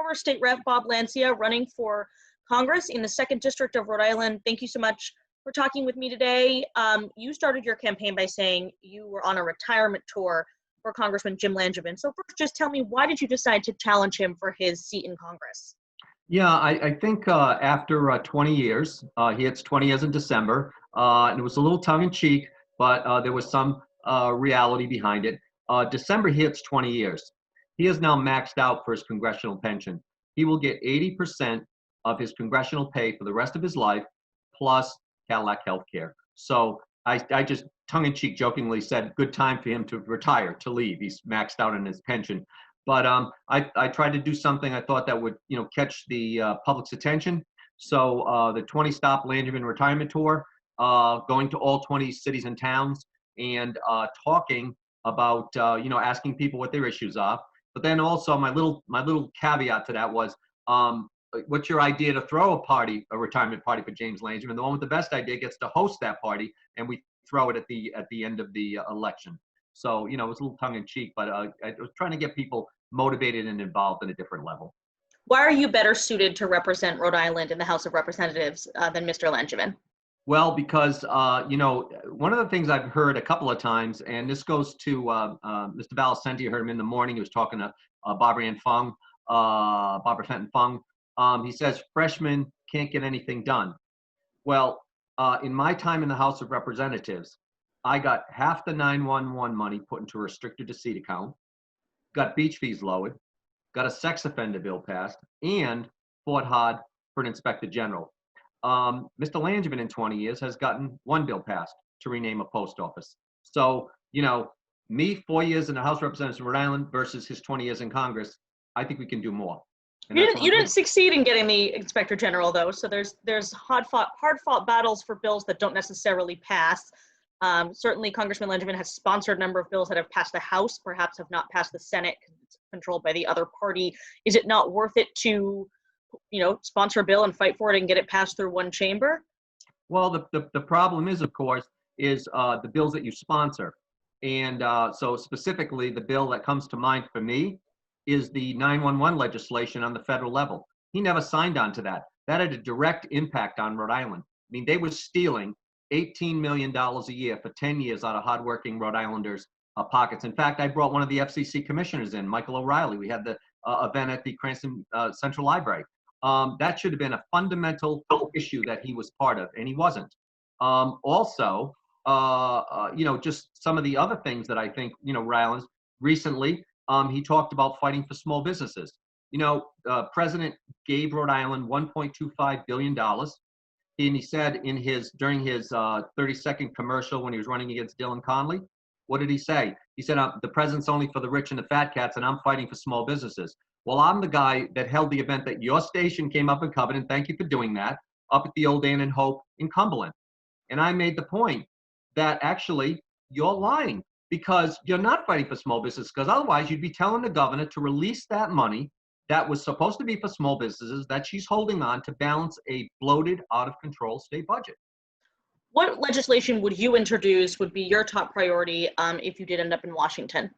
former State Rep Bob Lancia, running for Congress in the 2nd District of Rhode Island. Thank you so much for talking with me today. You started your campaign by saying you were on a retirement tour for Congressman Jim Langevin. So first, just tell me, why did you decide to challenge him for his seat in Congress? Yeah, I think after 20 years, he hits 20 years in December, and it was a little tongue-in-cheek, but there was some reality behind it. December, he hits 20 years. He is now maxed out for his congressional pension. He will get 80% of his congressional pay for the rest of his life, plus Cadillac health care. So I just tongue-in-cheek jokingly said, good time for him to retire, to leave. He's maxed out on his pension. But I tried to do something I thought that would, catch the public's attention. So the 20-stop Langevin retirement tour, going to all 20 cities and towns and talking about, asking people what their issues are. But then also my little caveat to that was, what's your idea to throw a retirement party for James Langevin? The one with the best idea gets to host that party, and we throw it at the end of the election. So, it was a little tongue-in-cheek, but I was trying to get people motivated and involved at a different level. Why are you better suited to represent Rhode Island in the House of Representatives than Mr. Langevin? Well, because, one of the things I've heard a couple of times, and this goes to Mr. Valicenti, I heard him in the morning, he was talking to Barbara Fenton Fung. He says freshmen can't get anything done. Well, in my time in the House of Representatives, I got half the 911 money put into a restricted receipt account, got beach fees lowered, got a sex offender bill passed, and fought hard for an inspector general. Mr. Langevin in 20 years has gotten one bill passed to rename a post office. So, me 4 years in the House of Representatives of Rhode Island versus his 20 years in Congress, I think we can do more. You didn't succeed in getting the inspector general, though. So there's hard fought battles for bills that don't necessarily pass. Certainly, Congressman Langevin has sponsored a number of bills that have passed the House, perhaps have not passed the Senate because it's controlled by the other party. Is it not worth it to, sponsor a bill and fight for it and get it passed through one chamber? Well, the problem is, of course, the bills that you sponsor. And so specifically, the bill that comes to mind for me is the 911 legislation on the federal level. He never signed on to that. That had a direct impact on Rhode Island. I mean, they were stealing $18 million a year for 10 years out of hardworking Rhode Islanders' pockets. In fact, I brought one of the FCC commissioners in, Michael O'Reilly. We had the event at the Cranston Central Library. That should have been a fundamental issue that he was part of, and he wasn't. Also, just some of the other things that I think, Rhode Island's recently, he talked about fighting for small businesses. President gave Rhode Island $1.25 billion. And he said during his 30-second commercial when he was running against Dylan Conley, what did he say? He said, the president's only for the rich and the fat cats, and I'm fighting for small businesses. Well, I'm the guy that held the event that your station came up and covered, and thank you for doing that, up at the Old Ann and Hope in Cumberland. And I made the point that actually you're lying because you're not fighting for small business, because otherwise you'd be telling the governor to release that money that was supposed to be for small businesses that she's holding on to balance a bloated, out-of-control state budget. What legislation would you introduce would be your top priority if you did end up in Washington?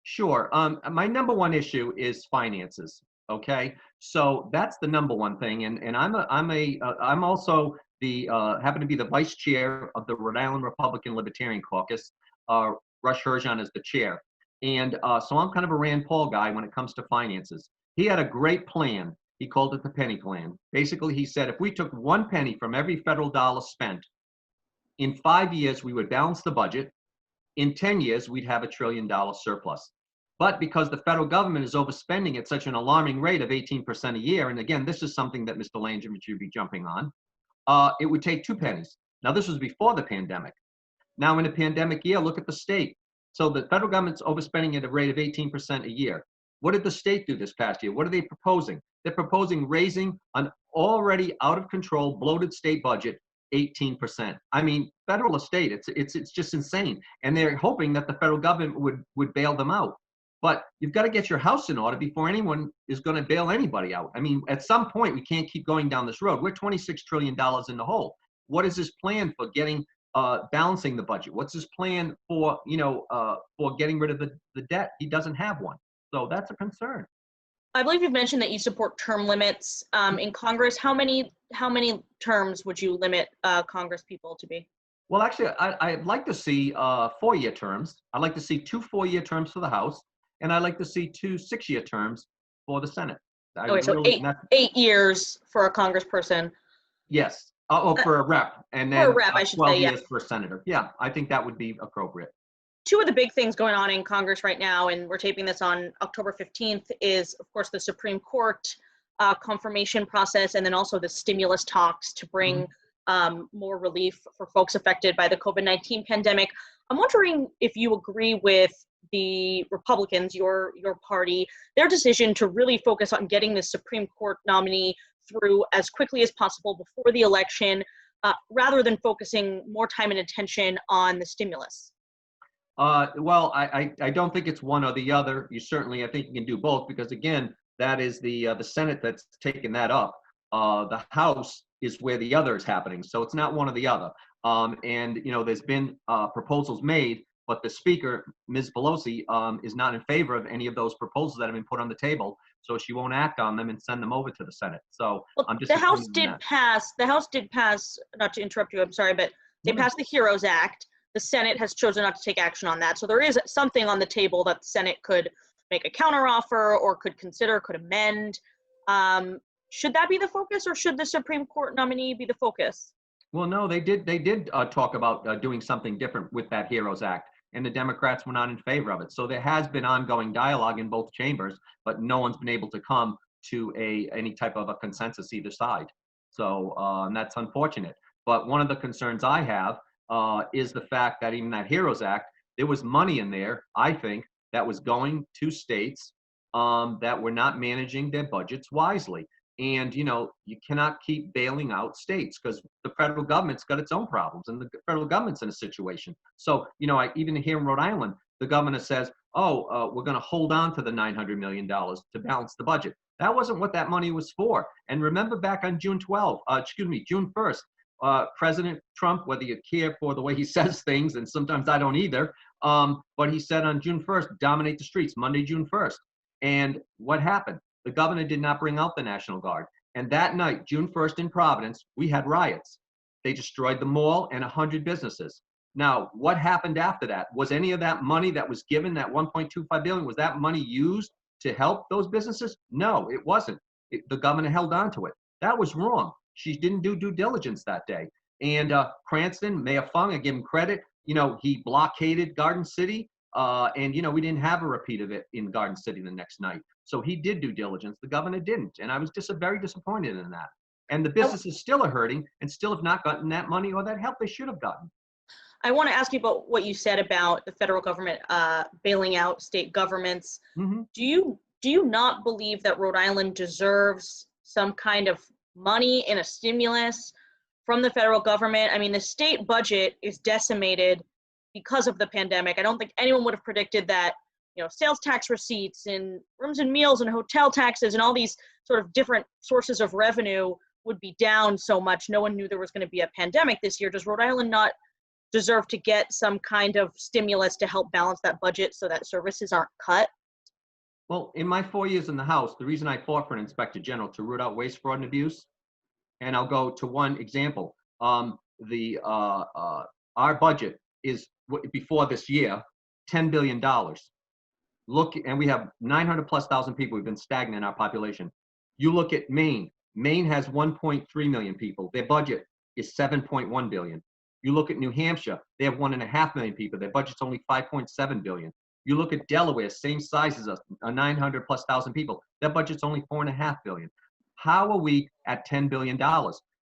Sure. My number one issue is finances. Okay, so that's the number one thing, and I'm also the happen to be the vice chair of the Rhode Island Republican Libertarian Caucus. Rush Herjan is the chair, and so I'm kind of a Rand Paul guy when it comes to finances. He had a great plan. He called it the penny plan. Basically, he said if we took one penny from every federal dollar spent, in 5 years, we would balance the budget. In 10 years, we'd have $1 trillion surplus. But because the federal government is overspending at such an alarming rate of 18% a year, and again, this is something that Mr. Langevin should be jumping on, it would take 2 pennies. Now, this was before the pandemic. Now, in a pandemic year, look at the state. So the federal government's overspending at a rate of 18% a year. What did the state do this past year? What are they proposing? They're proposing raising an already out of control, bloated state budget 18%. I mean, federal or state, it's just insane. And they're hoping that the federal government would bail them out. But you've got to get your house in order before anyone is going to bail anybody out. I mean, at some point, we can't keep going down this road. We're $26 trillion in the hole. What is his plan for getting balancing the budget? What's his plan for getting rid of the debt? He doesn't have one. So that's a concern. I believe you've mentioned that you support term limits in Congress. How many terms would you limit Congress people to be? Well, actually, I'd like to see 4-year terms. I'd like to see 2 4-year terms for the House, and I'd like to see 2 6-year terms for the Senate. I Okay, would so really, eight years for a congressperson. yes. For a rep, and For a then rep, I should 12 say, yeah. years for a senator. Yeah, I think that would be appropriate. Two of the big things going on in Congress right now, and we're taping this on October 15th, is, of course, the Supreme Court confirmation process, and then also the stimulus talks to bring more relief for folks affected by the COVID-19 pandemic. I'm wondering if you agree with the Republicans, your party, their decision to really focus on getting the Supreme Court nominee through as quickly as possible before the election, rather than focusing more time and attention on the stimulus. Well, I don't think it's one or the other. I think you can do both, because again, that is the Senate that's taken that up. The House is where the other is happening, so it's not one or the other. And there's been proposals made, but the Speaker, Ms. Pelosi, is not in favor of any of those proposals that have been put on the table, so she won't act on them and send them over to the Senate. So well, I'm just the House did pass. The House did pass. Not to interrupt you, I'm sorry, but they passed the HEROES Act. The Senate has chosen not to take action on that. So there is something on the table that the Senate could make a counteroffer or could consider, could amend. Should that be the focus, or should the Supreme Court nominee be the focus? Well, no, they did talk about doing something different with that HEROES Act, and the Democrats were not in favor of it. So there has been ongoing dialogue in both chambers, but no one's been able to come to any type of a consensus either side. So and that's unfortunate. But one of the concerns I have is the fact that even that HEROES Act, there was money in there, I think, that was going to states that were not managing their budgets wisely. And, you cannot keep bailing out states, because the federal government's got its own problems, and the federal government's in a situation. So, even here in Rhode Island, the governor says, we're going to hold on to the $900 million to balance the budget. That wasn't what that money was for. And remember back on June 1st, President Trump, whether you care for the way he says things, and sometimes I don't either, but he said on June 1st, dominate the streets, Monday, June 1st. And what happened? The governor did not bring out the National Guard. And that night, June 1st in Providence, we had riots. They destroyed the mall and 100 businesses. Now, what happened after that? Was any of that money that was given, that $1.25 billion, was that money used to help those businesses? No, it wasn't. The governor held on to it. That was wrong. She didn't do due diligence that day. And Cranston, Mayor Fung, I give him credit, he blockaded Garden City. And we didn't have a repeat of it in Garden City the next night. So he did due diligence. The governor didn't. And I was just very disappointed in that. And the businesses still are hurting and still have not gotten that money or that help they should have gotten. I want to ask you about what you said about the federal government bailing out state governments. Mm-hmm. Do you not believe that Rhode Island deserves some kind of money in a stimulus from the federal government? I mean, the state budget is decimated because of the pandemic. I don't think anyone would have predicted that, sales tax receipts and rooms and meals and hotel taxes and all these sort of different sources of revenue would be down so much. No one knew there was going to be a pandemic this year. Does Rhode Island not deserve to get some kind of stimulus to help balance that budget so that services aren't cut? Well, in my 4 years in the House, the reason I fought for an inspector general to root out waste, fraud, and abuse, and I'll go to one example. Our budget is, before this year, $10 billion. Look, and we have 900,000+ people. We've been stagnant in our population. You look at Maine. Maine has 1.3 million people. Their budget is 7.1 billion. You look at New Hampshire. They have 1.5 million people. Their budget's only 5.7 billion. You look at Delaware, same size as us, 900,000+ people. Their budget's only 4.5 billion. How are we at $10 billion?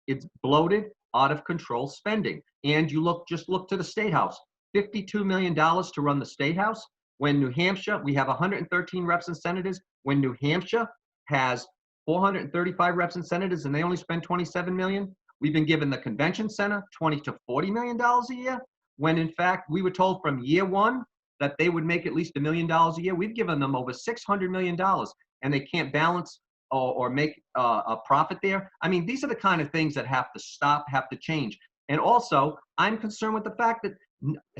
It's bloated, out of control spending. And just look to the State House, $52 million to run the State House. When New Hampshire, we have 113 reps and senators. When New Hampshire has 435 reps and senators and they only spend $27 million, we've been given the convention center $20 to $40 million a year, when in fact we were told from year one that they would make at least $1 million a year. We've given them over $600 million, and they can't balance or make a profit there. I mean, these are the kind of things that have to stop, have to change. And also, I'm concerned with the fact that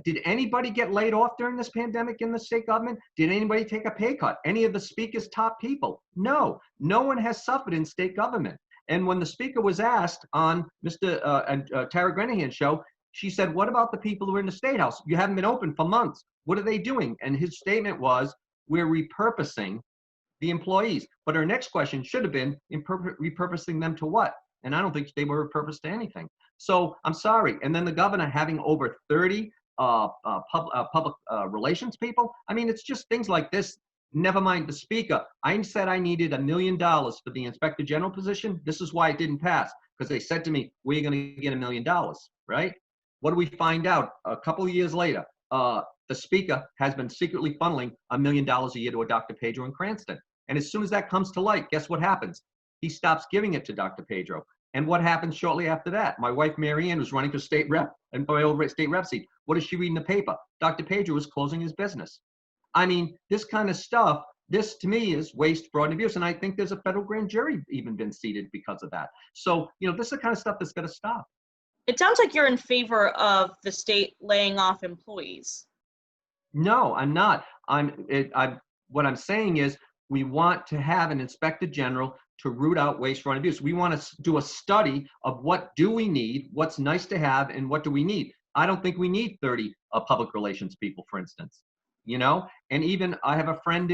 Did anybody get laid off during this pandemic in the state government? Did anybody take a pay cut? Any of the speaker's top people? No, no one has suffered in state government. And when the speaker was asked on Tara Grenihan's show, she said, what about the people who are in the State House? You haven't been open for months. What are they doing? And his statement was, we're repurposing the employees. But her next question should have been, repurposing them to what? And I don't think they were repurposed to anything. So I'm sorry. And then the governor having over 30 public relations people. I mean, it's just things like this. Never mind the speaker. I said I needed $1 million for the inspector general position. This is why it didn't pass, because they said to me, we're going to get $1 million, right? What do we find out a couple of years later? The speaker has been secretly funneling $1 million a year to a Dr. Pedro in Cranston. And as soon as that comes to light, guess what happens? He stops giving it to Dr. Pedro. And what happens shortly after that? My wife, Mary Ann, was running for state rep, and my old state rep seat. What does she read in the paper? Dr. Pedro is closing his business. I mean, this kind of stuff, this to me is waste, fraud, and abuse. And I think there's a federal grand jury even been seated because of that. So, this is the kind of stuff that's going to stop. It sounds like you're in favor of the state laying off employees. No, I'm not. What I'm saying is we want to have an inspector general to root out waste, fraud, and abuse. We want to do a study of what do we need, what's nice to have, and what do we need. I don't think we need 30 public relations people, for instance. And even I have a friend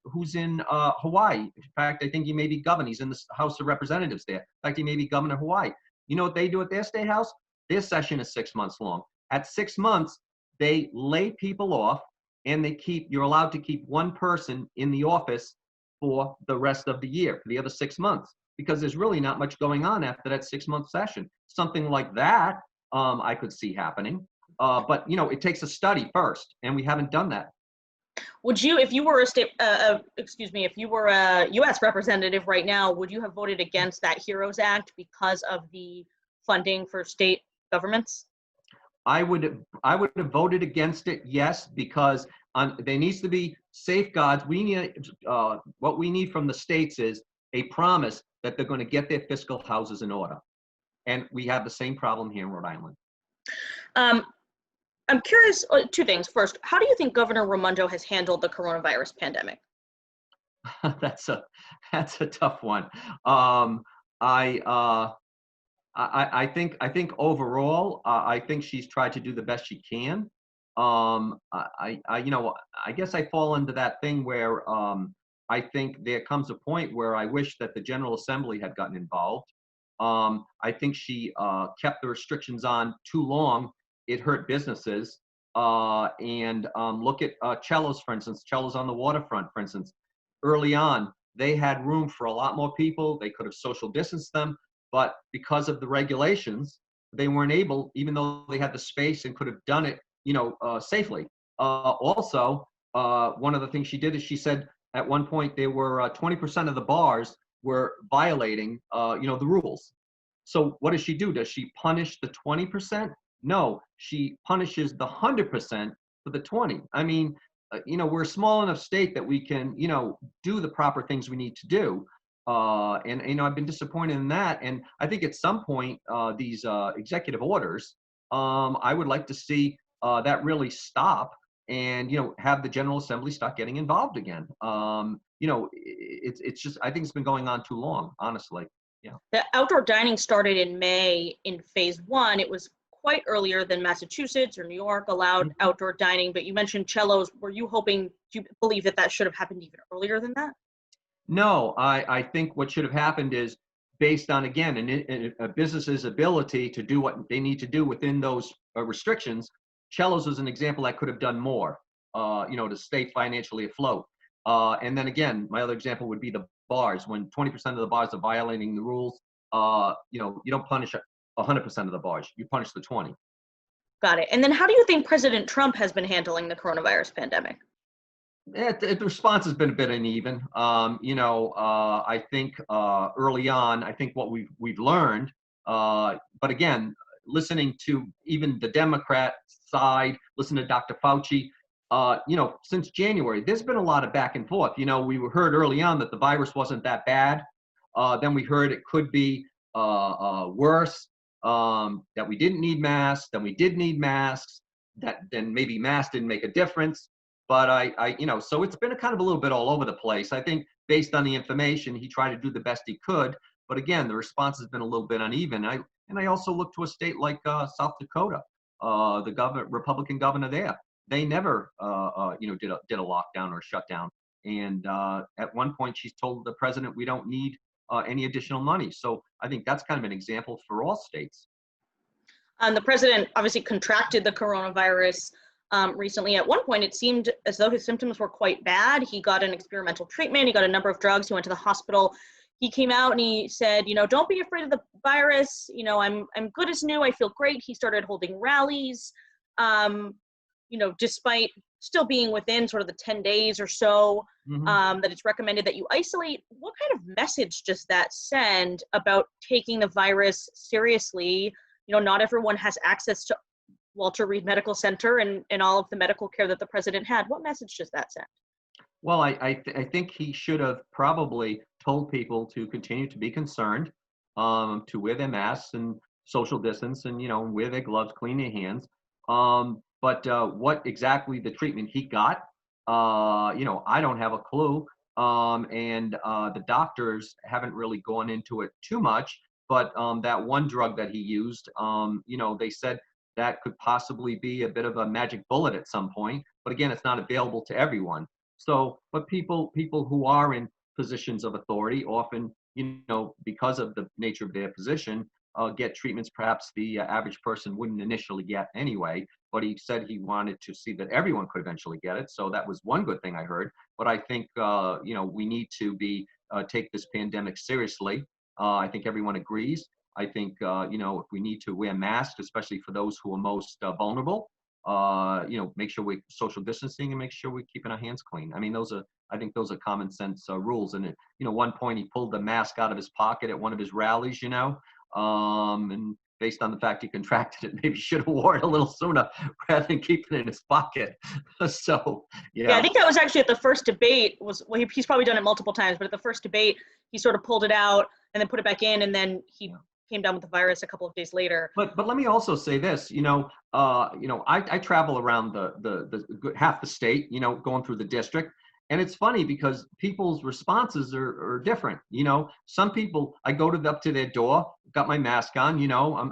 who's in Hawaii. In fact, I think he may be governor. He's in the House of Representatives there. In fact, he may be governor of Hawaii. You know what they do at their state house? Their session is 6 months long. At 6 months, they lay people off, and you're allowed to keep one person in the office for the rest of the year, for the other 6 months, because there's really not much going on after that 6-month session. Something like that, I could see happening. But it takes a study first, and we haven't done that. Would you, if you were if you were a U.S. representative right now, would you have voted against that HEROES Act because of the funding for state governments? I would have voted against it, yes, because there needs to be safeguards. We need what we need from the states is a promise that they're going to get their fiscal houses in order, and we have the same problem here in Rhode Island. I'm curious, two things. First, how do you think Governor Raimondo has handled the coronavirus pandemic? That's a tough one. I think overall, I think she's tried to do the best she can. I guess I fall into that thing where I think there comes a point where I wish that the General Assembly had gotten involved. I think she kept the restrictions on too long. It hurt businesses. And look at Cello's, for instance. Cello's on the waterfront, for instance. Early on, they had room for a lot more people. They could have social distanced them. But because of the regulations, they weren't able, even though they had the space and could have done it, safely. Also, one of the things she did is she said at one point there were 20% of the bars were violating, the rules. So what does she do? Does she punish the 20%? No, she punishes the 100% for the 20. I mean, we're a small enough state that we can, do the proper things we need to do. And I've been disappointed in that. And I think at some point, these executive orders, I would like to see that really stop and, have the General Assembly start getting involved again. It's just, I think it's been going on too long, honestly. Yeah. The outdoor dining started in May in phase 1. It was quite earlier than Massachusetts or New York allowed outdoor dining, but you mentioned Cello's. Were you hoping, do you believe that should have happened even earlier than that? No, I think what should have happened is based on, again, a business's ability to do what they need to do within those restrictions. Cello's is an example that could have done more, to stay financially afloat. And then again, my other example would be the bars. When 20% of the bars are violating the rules, you don't punish 100% of the bars. You punish the 20. Got it. And then how do you think President Trump has been handling the coronavirus pandemic? The response has been a bit uneven. I think early on, I think what we've learned, but again, listening to even the Democrat side, listen to Dr. Fauci, since January, there's been a lot of back and forth. We heard early on that the virus wasn't that bad. Then we heard it could be worse, that we didn't need masks, then we did need masks. that then maybe masks didn't make a difference. But so it's been a kind of a little bit all over the place. I think based on the information, he tried to do the best he could. But again, the response has been a little bit uneven. I also look to a state like South Dakota, the Republican governor there. They never, did a lockdown or shutdown. And at one point, she's told the president, we don't need any additional money. So I think that's kind of an example for all states. The president obviously contracted the coronavirus recently. At one point, it seemed as though his symptoms were quite bad. He got an experimental treatment. He got a number of drugs. He went to the hospital. He came out and he said, don't be afraid of the virus. I'm good as new. I feel great. He started holding rallies, despite still being within sort of the 10 days or so that it's recommended that you isolate. What kind of message does that send about taking the virus seriously? Not everyone has access to Walter Reed Medical Center and all of the medical care that the president had. What message does that send? Well, I think he should have probably told people to continue to be concerned, to wear their masks and social distance and, wear their gloves, clean their hands. But what exactly the treatment he got, I don't have a clue. And the doctors haven't really gone into it too much. But that one drug that he used, they said that could possibly be a bit of a magic bullet at some point. But again, it's not available to everyone. So, but people who are in positions of authority often, because of the nature of their position, get treatments perhaps the average person wouldn't initially get anyway. But he said he wanted to see that everyone could eventually get it. So that was one good thing I heard. But I think, we need to take this pandemic seriously. I think everyone agrees. I think, if we need to wear masks, especially for those who are most vulnerable, make sure we're social distancing and make sure we're keeping our hands clean. I mean, I think those are common sense rules. And, one point he pulled the mask out of his pocket at one of his rallies, and based on the fact he contracted it, maybe should have wore it a little sooner rather than keeping it in his pocket. So, yeah. Yeah, I think that was actually at the first debate. He's probably done it multiple times, but at the first debate, he sort of pulled it out and then put it back in, and then he came down with the virus a couple of days later. But let me also say this, I travel around the half the state, going through the district. And it's funny because people's responses are different. Some people, I go up to their door, got my mask on,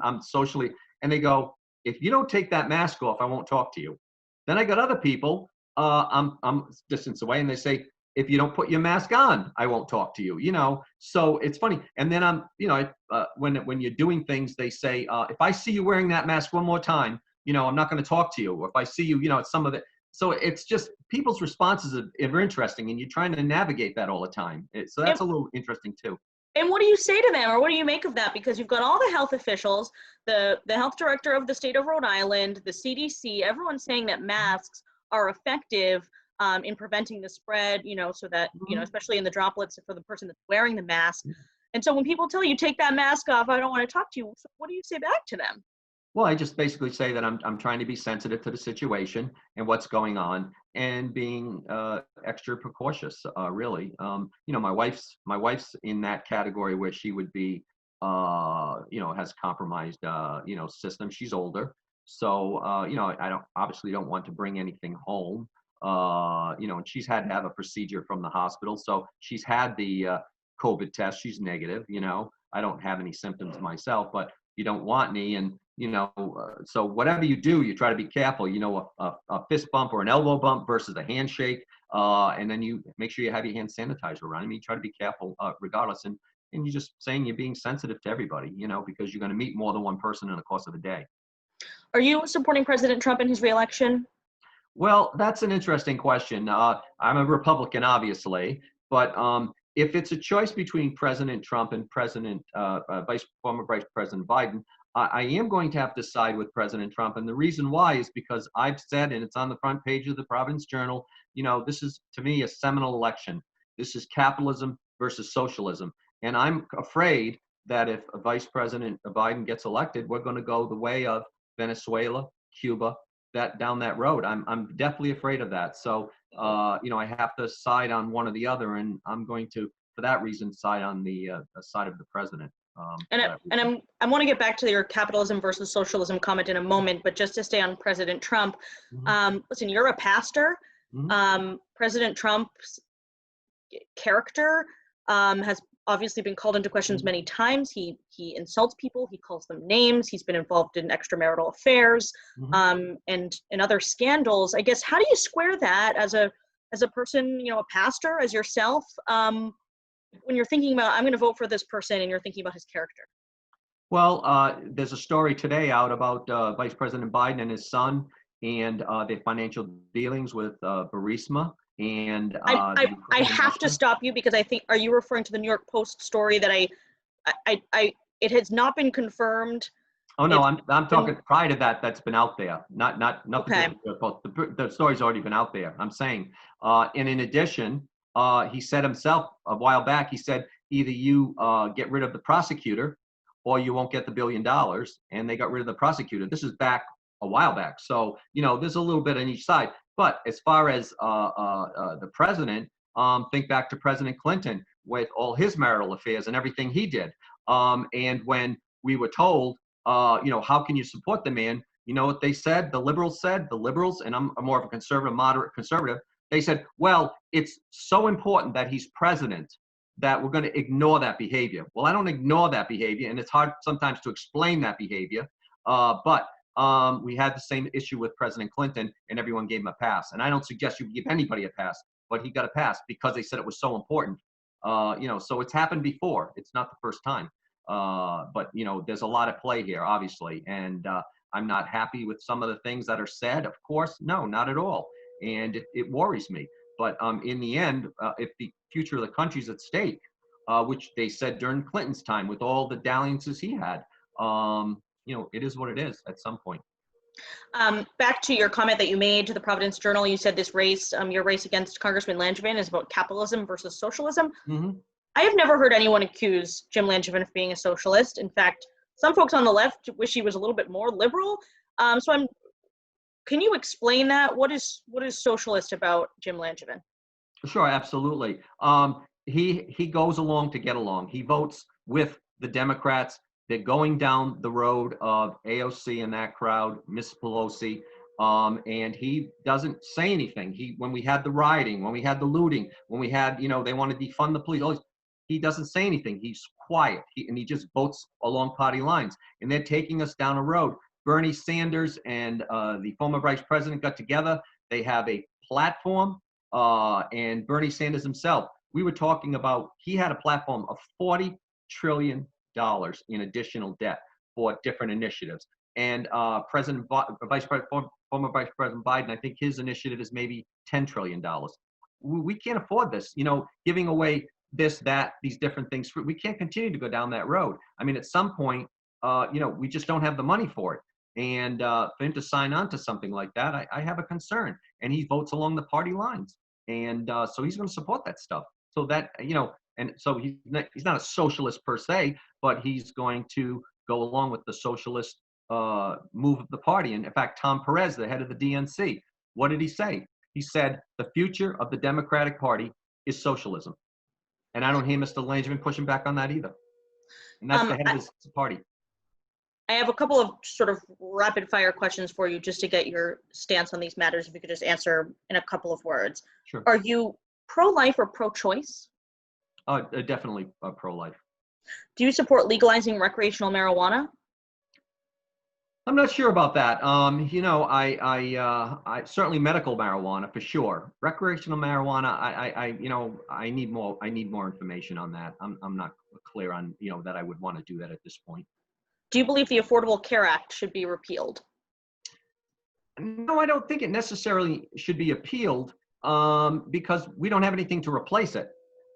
I'm socially, and they go, if you don't take that mask off, I won't talk to you. Then I got other people, I'm distance away, and they say, if you don't put your mask on, I won't talk to you, So it's funny. And then when you're doing things, they say, if I see you wearing that mask one more time, I'm not going to talk to you. Or if I see you, it's some of it. So it's just people's responses are interesting, and you're trying to navigate that all the time. So that's a little interesting too. And what do you say to them, or what do you make of that? Because you've got all the health officials, the health director of the state of Rhode Island, the CDC, everyone's saying that masks are effective in preventing the spread, so that, especially in the droplets for the person that's wearing the mask. And so when people tell you, take that mask off, I don't want to talk to you, so what do you say back to them? Well, I just basically say that I'm trying to be sensitive to the situation and what's going on, and being extra precautious. Really, my wife's in that category where she would be, has compromised, system. She's older, so I obviously don't want to bring anything home. And she's had to have a procedure from the hospital, so she's had the COVID test. She's negative. I don't have any symptoms myself, but you don't want any, and so whatever you do, you try to be careful. A fist bump or an elbow bump versus a handshake, and then you make sure you have your hand sanitizer around. I mean, try to be careful regardless, and you're just saying you're being sensitive to everybody, because you're going to meet more than one person in the course of a day. Are you supporting President Trump in his reelection? Well, that's an interesting question. I'm a Republican, obviously, but if it's a choice between President Trump and former Vice President Biden, I am going to have to side with President Trump. And the reason why is because I've said, and it's on the front page of the Providence Journal, this is, to me, a seminal election. This is capitalism versus socialism. And I'm afraid that if Vice President Biden gets elected, we're going to go the way of Venezuela, Cuba, down that road. I'm definitely afraid of that. So, I have to side on one or the other, and I'm going to, for that reason, side on the side of the president. And I want to get back to your capitalism versus socialism comment in a moment, but just to stay on President Trump, listen, you're a pastor. President Trump's character has obviously been called into questions many times. He insults people. He calls them names. He's been involved in extramarital affairs and other scandals. I guess, how do you square that as a person, a pastor, as yourself, when you're thinking about, I'm going to vote for this person, and you're thinking about his character? Well, there's a story today out about Vice President Biden and his son and their financial dealings with Burisma. And I have to stop you because I think, are you referring to the New York Post story that it has not been confirmed? Oh no, I'm talking prior to that. That's been out there. Not Okay. The story's already been out there. I'm saying, and in addition, he said himself a while back. He said either you get rid of the prosecutor, or you won't get the $1 billion. And they got rid of the prosecutor. This is back a while back. So there's a little bit on each side. But as far as the president, think back to President Clinton with all his marital affairs and everything he did. And when we were told, how can you support the man? You know what they said? The liberals, and I'm more of a conservative, moderate conservative. They said, well, it's so important that he's president that we're going to ignore that behavior. Well, I don't ignore that behavior, and it's hard sometimes to explain that behavior. But we had the same issue with President Clinton, and everyone gave him a pass. And I don't suggest you give anybody a pass, but he got a pass because they said it was so important. So it's happened before. It's not the first time. But there's a lot at play here, obviously. And I'm not happy with some of the things that are said. Of course, no, not at all. And it worries me. But in the end, if the future of the country's at stake, which they said during Clinton's time with all the dalliances he had, it is what it is at some point. Back to your comment that you made to the Providence Journal, you said this race, your race against Congressman Langevin is about capitalism versus socialism. I have never heard anyone accuse Jim Langevin of being a socialist. In fact, some folks on the left wish he was a little bit more liberal. Can you explain that? What is socialist about Jim Langevin? Sure, absolutely. He goes along to get along. He votes with the Democrats. They're going down the road of AOC and that crowd, Miss Pelosi, and he doesn't say anything. When we had the rioting, when we had the looting, when we had, they want to defund the police, he doesn't say anything. He's quiet, and he just votes along party lines. And they're taking us down a road. Bernie Sanders and the former vice president got together. They have a platform, and Bernie Sanders himself, we were talking about, he had a platform of $40 trillion in additional debt for different initiatives. And former Vice President Biden, I think his initiative is maybe $10 trillion. We can't afford this, giving away this, that, these different things. We can't continue to go down that road. I mean, at some point, we just don't have the money for it. And for him to sign on to something like that, I have a concern. And he votes along the party lines. And so he's going to support that stuff. So that, and so he's not a socialist per se, but he's going to go along with the socialist move of the party. And in fact, Tom Perez, the head of the DNC, what did he say? He said, the future of the Democratic Party is socialism. And I don't hear Mr. Langevin pushing back on that either. And that's the head of his party. I have a couple of sort of rapid fire questions for you just to get your stance on these matters. If you could just answer in a couple of words. Sure. Are you pro-life or pro-choice? Definitely pro-life. Do you support legalizing recreational marijuana? I'm not sure about that. I certainly medical marijuana for sure. Recreational marijuana, I need more information on that. I'm not clear on, that I would want to do that at this point. Do you believe the Affordable Care Act should be repealed? No, I don't think it necessarily should be appealed because we don't have anything to replace it.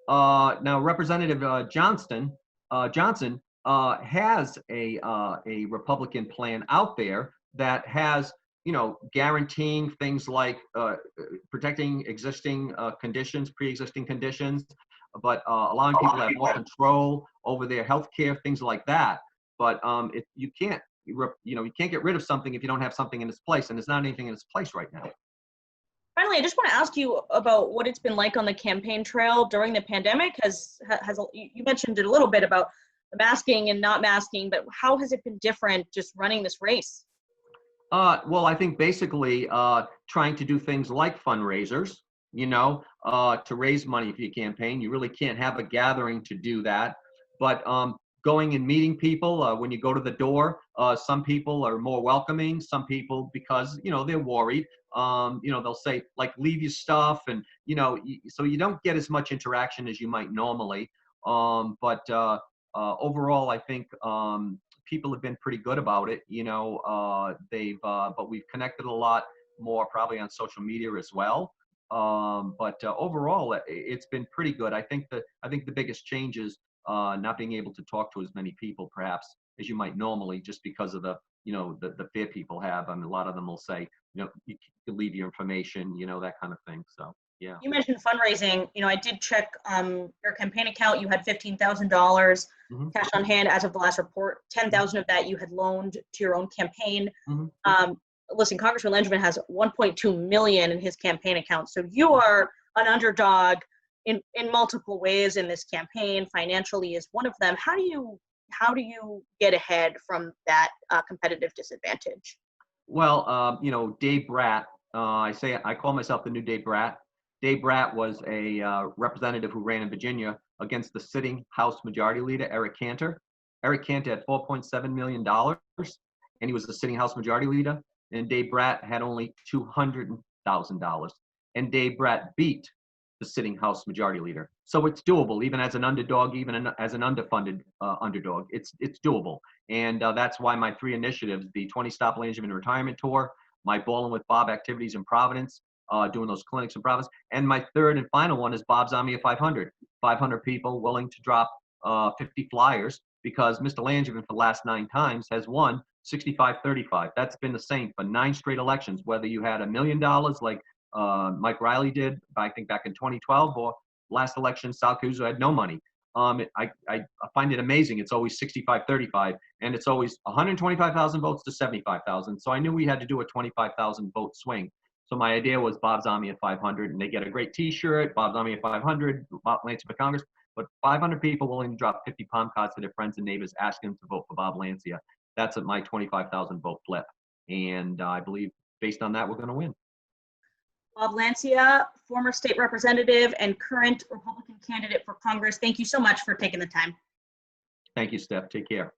Now, Representative Johnson has a Republican plan out there that has, guaranteeing things like protecting existing pre-existing conditions, but allowing people to have more control over their health care, things like that. But you can't get rid of something if you don't have something in its place, and there's not anything in its place right now. Finally, I just want to ask you about what it's been like on the campaign trail during the pandemic. You mentioned it a little bit about the masking and not masking, but how has it been different just running this race? Well, I think basically trying to do things like fundraisers, to raise money for your campaign. You really can't have a gathering to do that. But going and meeting people, when you go to the door, some people are more welcoming. Some people, because, they're worried, they'll say, like, leave your stuff. And, so you don't get as much interaction as you might normally. But overall, I think people have been pretty good about it. But we've connected a lot more probably on social media as well. But overall, it's been pretty good. I think the biggest change is not being able to talk to as many people perhaps as you might normally, just because of the fear people have. I mean, a lot of them will say, you can leave your information, that kind of thing. So. Yeah. You mentioned fundraising. I did check your campaign account. You had $15,000 cash on hand as of the last report. 10,000 of that you had loaned to your own campaign. Listen, Congressman Langevin has 1.2 million in his campaign account. So you are an underdog in multiple ways in this campaign. Financially is one of them. How do you get ahead from that competitive disadvantage? Well, Dave Bratt. I call myself the new Dave Bratt. Dave Bratt was a representative who ran in Virginia against the sitting House Majority Leader, Eric Cantor. Eric Cantor had $4.7 million, and he was the sitting House Majority Leader. And Dave Bratt had only $200,000. And Dave Bratt beat the sitting House Majority Leader. So it's doable, even as an underdog, even as an underfunded underdog. It's doable. And that's why my 3 initiatives, the 20 Stop Langevin Retirement Tour, my Ballin' with Bob activities in Providence, doing those clinics in Providence. And my 3rd and final one is Bob's Army of 500. 500 people willing to drop 50 flyers, because Mr. Langevin for the last 9 times has won 65-35. That's been the same for 9 straight elections, whether you had $1 million like Mike Riley did, I think back in 2012, or last election, Sal Cuso had no money. I find it amazing. It's always 65-35, and it's always 125,000 votes to 75,000. So I knew we had to do a 25,000 vote swing. So my idea was Bob's Army of 500, and they get a great T-shirt, Bob's Army of 500, Bob Lancia for Congress, but 500 people willing to drop 50 palm cards to their friends and neighbors asking them to vote for Bob Lancia. That's at my 25,000 vote flip. And I believe based on that, we're going to win. Bob Lancia, former state representative and current Republican candidate for Congress. Thank you so much for taking the time. Thank you, Steph. Take care.